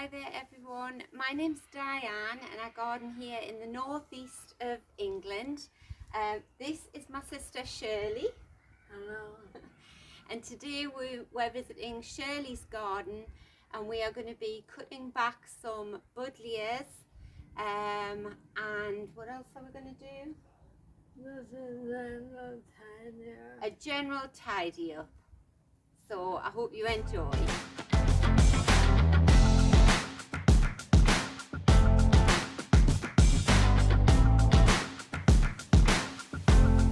Hi there everyone, my name's Diane and I garden here in the northeast of England. This is my sister Shirley. Hello. And today we're visiting Shirley's garden and we are going to be cutting back some Buddleias and what else are we going to do? A general tidy up. So I hope you enjoy.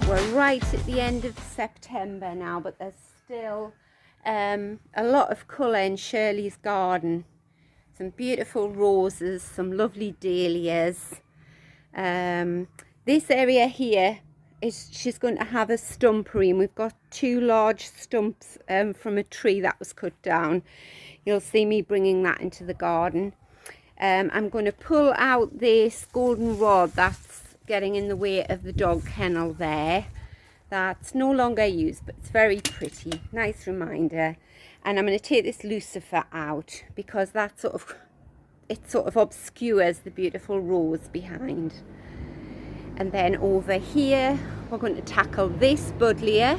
We're right at the end of September now, but there's still a lot of colour in Shirley's garden. Some beautiful roses, some lovely dahlias. This area here is she's going to have a stumpery, and we've got two large stumps from a tree that was cut down. You'll see me bringing that into the garden. I'm going to pull out this goldenrod that's getting in the way of the dog kennel there. That's no longer used, but it's very pretty, nice reminder. And I'm going to take this lucifer out because that sort of obscures the beautiful rose behind. And then over here we're going to tackle this Buddleia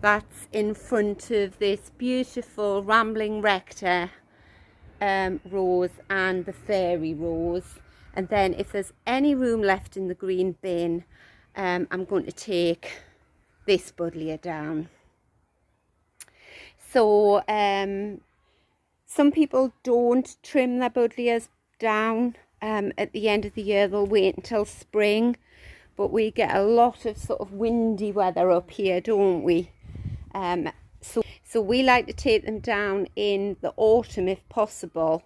that's in front of this beautiful rambling rector rose and the fairy rose. And then if there's any room left in the green bin, I'm going to take this Buddleia down. So some people don't trim their Buddleias down at the end of the year. They'll wait until spring, but we get a lot of sort of windy weather up here, don't we? So we like to take them down in the autumn if possible,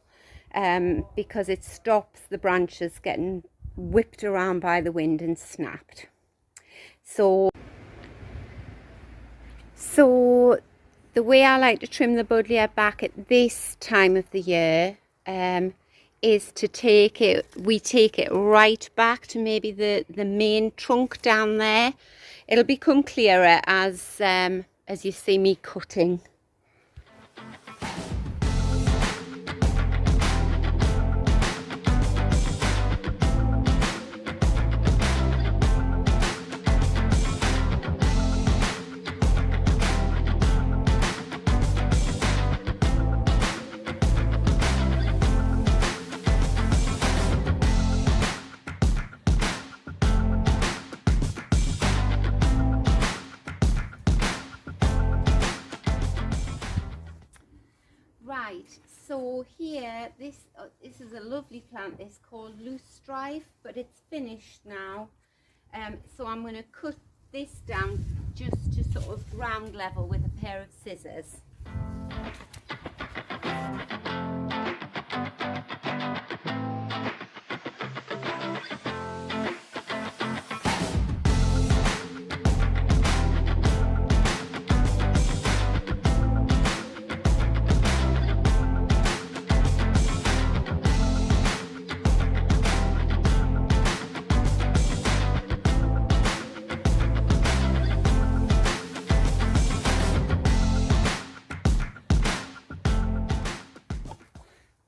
because it stops the branches getting whipped around by the wind and snapped. So the way I like to trim the Buddleia back at this time of the year is to take it right back to maybe the main trunk down there. It'll become clearer as you see me cutting. Right, so here, this is a lovely plant. It's called loose strife, but it's finished now. So I'm going to cut this down just to sort of ground level with a pair of scissors.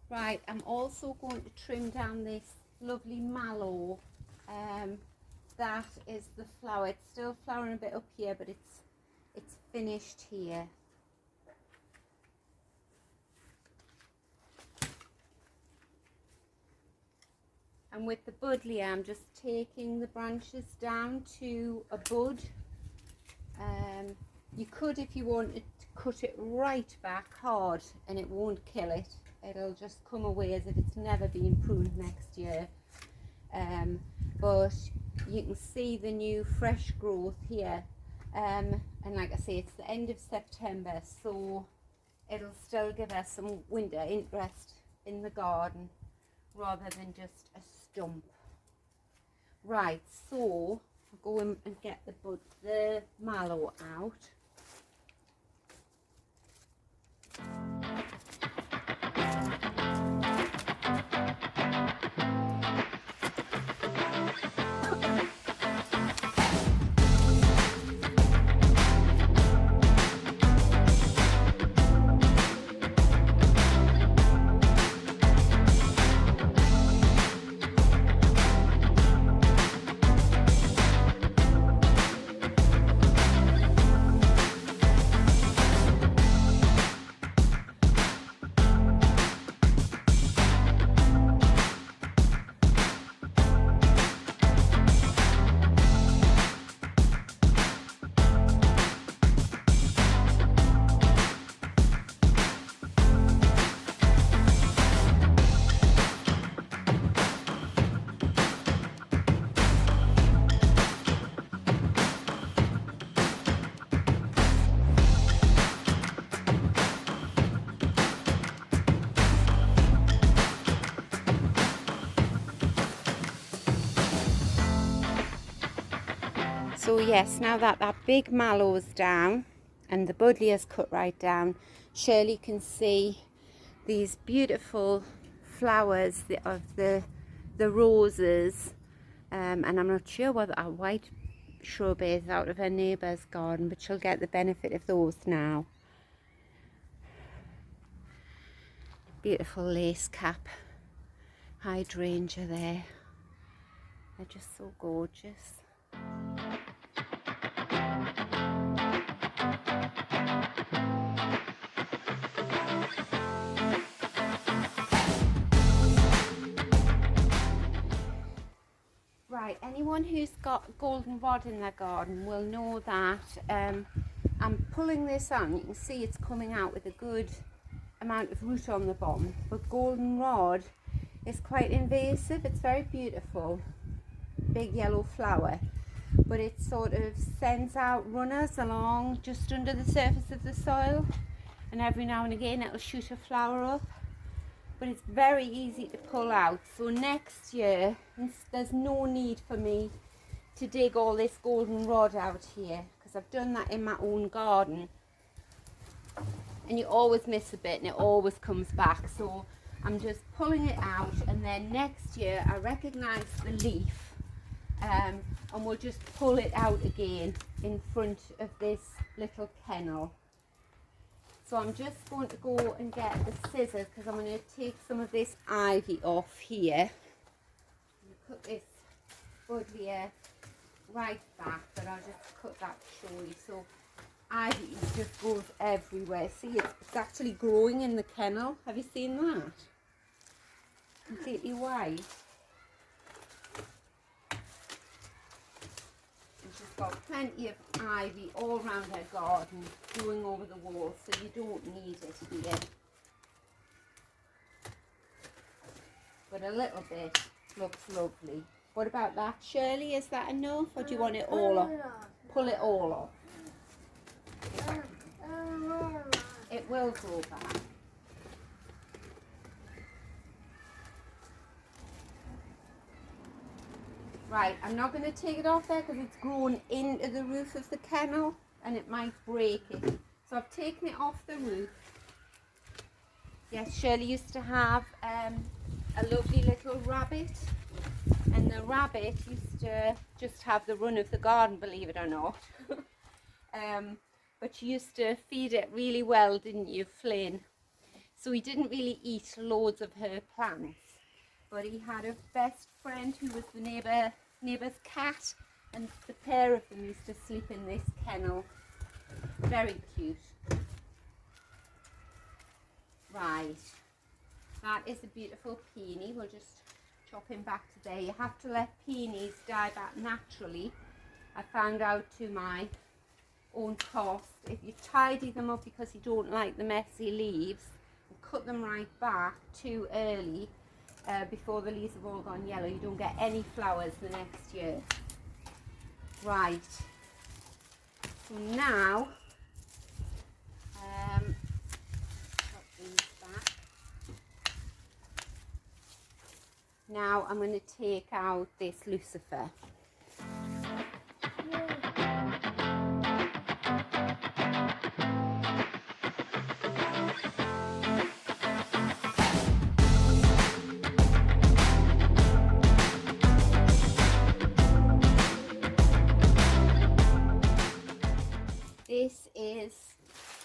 Right, I'm also going to trim down this lovely mallow. That is the flower. It's still flowering a bit up here, but it's finished here. And with the Buddleia, I'm just taking the branches down to a bud. You could, if you wanted, cut it right back hard and it won't kill it. It'll just come away as if it's never been pruned next year. But you can see the new fresh growth here. And like I say, it's the end of September, so it'll still give us some winter interest in the garden rather than just a stump. Right, so I'll go in and get the mallow out. So yes, now that that big mallow's down and the Buddleias cut right down, Shirley can see these beautiful flowers of the roses, and I'm not sure what that white shrub is out of her neighbour's garden, but she'll get the benefit of those now. Beautiful lace cap hydrangea there. They're just so gorgeous. Right, anyone who's got goldenrod in their garden will know that I'm pulling this on. You can see it's coming out with a good amount of root on the bottom, but goldenrod is quite invasive. It's very beautiful, big yellow flower, but it sort of sends out runners along just under the surface of the soil, and every now and again it'll shoot a flower up, but it's very easy to pull out. So next year there's no need for me to dig all this goldenrod out here, because I've done that in my own garden, and you always miss a bit and it always comes back. So I'm just pulling it out, and then next year I recognise the leaf, and we'll just pull it out again in front of this little kennel. So I'm just going to go and get the scissors, because I'm going to take some of this ivy off here. I'm going to cut this Buddleia right back, but I'll just cut that to show you. So ivy just goes everywhere. See, it's actually growing in the kennel. Have you seen that? Completely white. She's got plenty of ivy all around her garden, growing over the wall, so you don't need it here. But a little bit looks lovely. What about that, Shirley? Is that enough, or do you want it all off? Pull it all off. It will grow back. Right, I'm not going to take it off there because it's grown into the roof of the kennel and it might break it. So I've taken it off the roof. Yes, Shirley used to have a lovely little rabbit, and the rabbit used to just have the run of the garden, believe it or not. But you used to feed it really well, didn't you, Flynn? So he didn't really eat loads of her plants. But he had a best friend who was the neighbour's cat, and the pair of them used to sleep in this kennel. Very cute. Right, that is a beautiful peony. We'll just chop him back to there. You have to let peonies die back naturally. I found out to my own cost. If you tidy them up because you don't like the messy leaves, and cut them right back too early, before the leaves have all gone yellow, you don't get any flowers the next year. Right, so now put these back. Now I'm going to take out this lucifer. This is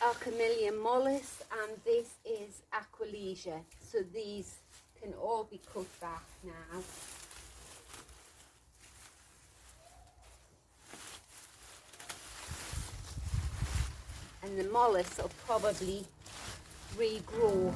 Alstroemeria mollis, and this is Aqualesia. So these can all be cut back now. And the mollis will probably regrow.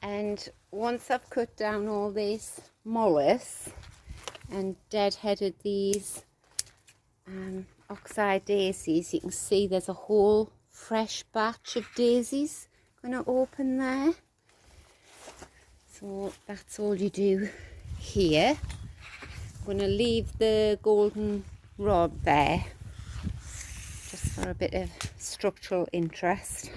And once I've cut down all this mollis and deadheaded these oxeye daisies, you can see there's a whole fresh batch of daisies going to open there. So that's all you do here. I'm going to leave the golden rod there. for a bit of structural interest.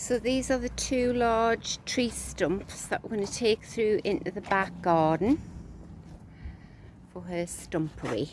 So these are the two large tree stumps that we're going to take through into the back garden for her stumpery.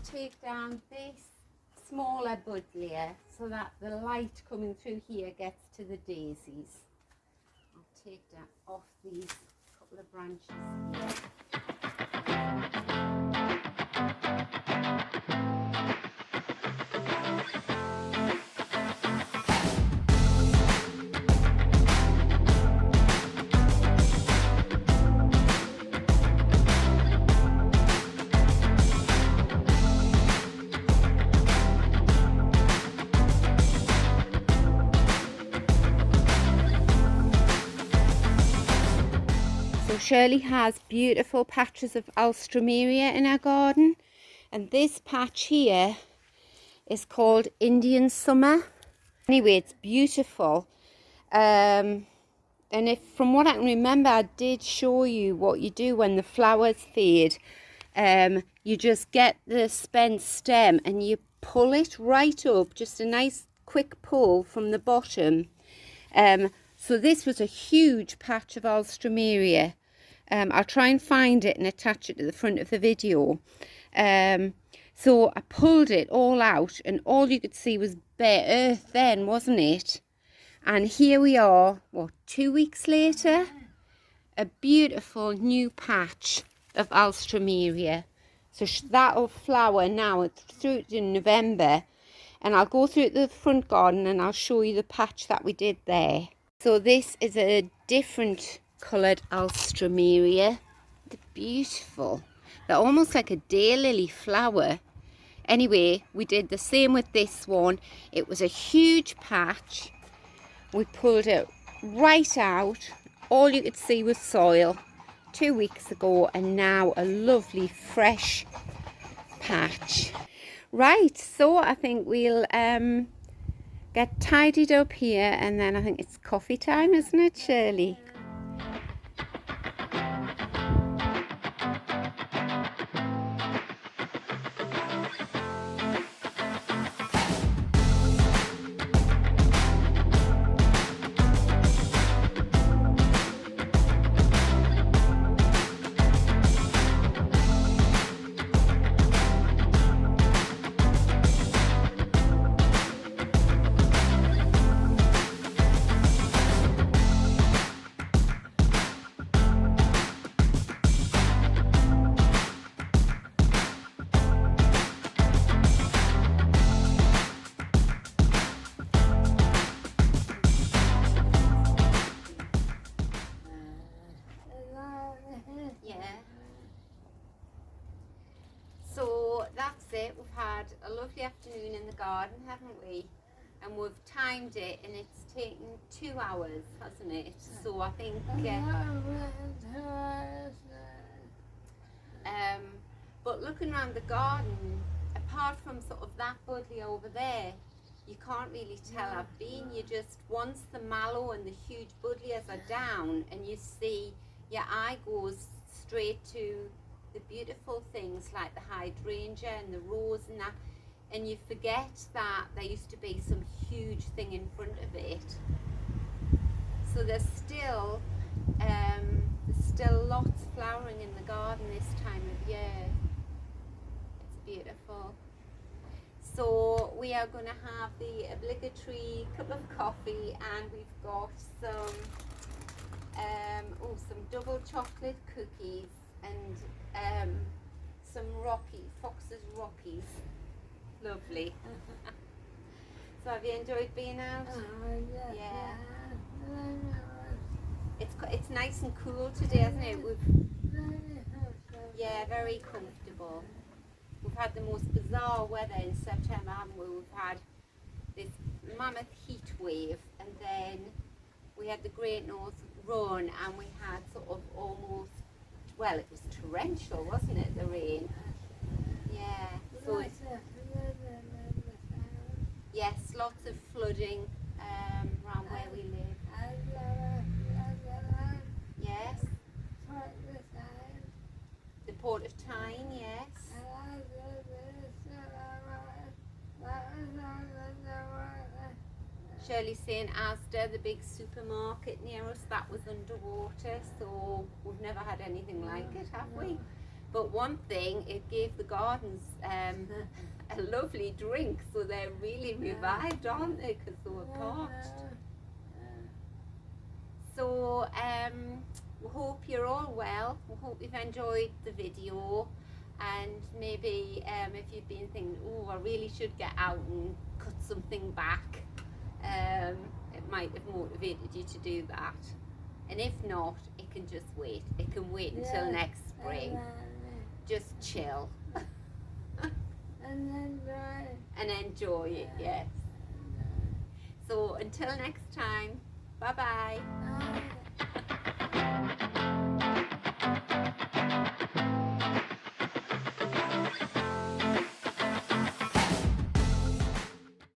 Take down this smaller Buddleia so that the light coming through here gets to the daisies. I'll take that off these couple of branches here. So Shirley has beautiful patches of alstroemeria in her garden, and this patch here is called Indian Summer. Anyway, it's beautiful, and if from what I can remember, I did show you what you do when the flowers fade. You just get the spent stem and you pull it right up, just a nice quick pull from the bottom. So this was a huge patch of alstroemeria. I'll try and find it and attach it to the front of the video. So I pulled it all out and all you could see was bare earth then, wasn't it? And here we are, what, 2 weeks later? A beautiful new patch of alstroemeria. So that'll flower now through to November. And I'll go through the front garden and I'll show you the patch that we did there. So this is a different coloured alstroemeria. They're beautiful. They're almost like a daylily flower. Anyway, we did the same with this one. It was a huge patch. We pulled it right out. All you could see was soil 2 weeks ago, and now a lovely fresh patch. Right, so I think we'll get tidied up here, and then I think it's coffee time, isn't it, Shirley? So that's it. We've had a lovely afternoon in the garden, haven't we? And we've timed it, and it's taken 2 hours, hasn't it? So I think but looking around the garden, apart from sort of that Buddleia over there, you can't really tell I've been. You just, once the mallow and the huge Buddleias are down and you see, your eye goes straight to the beautiful things like the hydrangea and the rose and that, and you forget that there used to be some huge thing in front of it. So there's still lots flowering in the garden this time of year. It's beautiful. So we are going to have the obligatory cup of coffee, and we've got some double chocolate cookies and some Fox's Rockies. Lovely. So have you enjoyed being out? Yeah. It's nice and cool today, isn't it? Yeah, very comfortable. We've had the most bizarre weather in September, haven't we? We've had this mammoth heat wave, and then we had the Great North Run, and we had sort of almost, well, it was torrential, wasn't it, the rain? Yeah. So yes, lots of flooding around where we live. Yes. The Port of Tyne, yes. Shirley saying Asda, the big supermarket near us, that was underwater, so we've never had anything like it, have we? But one thing, it gave the gardens a lovely drink, so they're really revived, aren't they, because they were parched. So we hope you're all well. We hope you've enjoyed the video, and maybe if you've been thinking, oh, I really should get out and cut something back, it might have motivated you to do that. And if not, it can just wait. It can wait until next spring. Just chill and enjoy it, yes. So until next time, bye bye.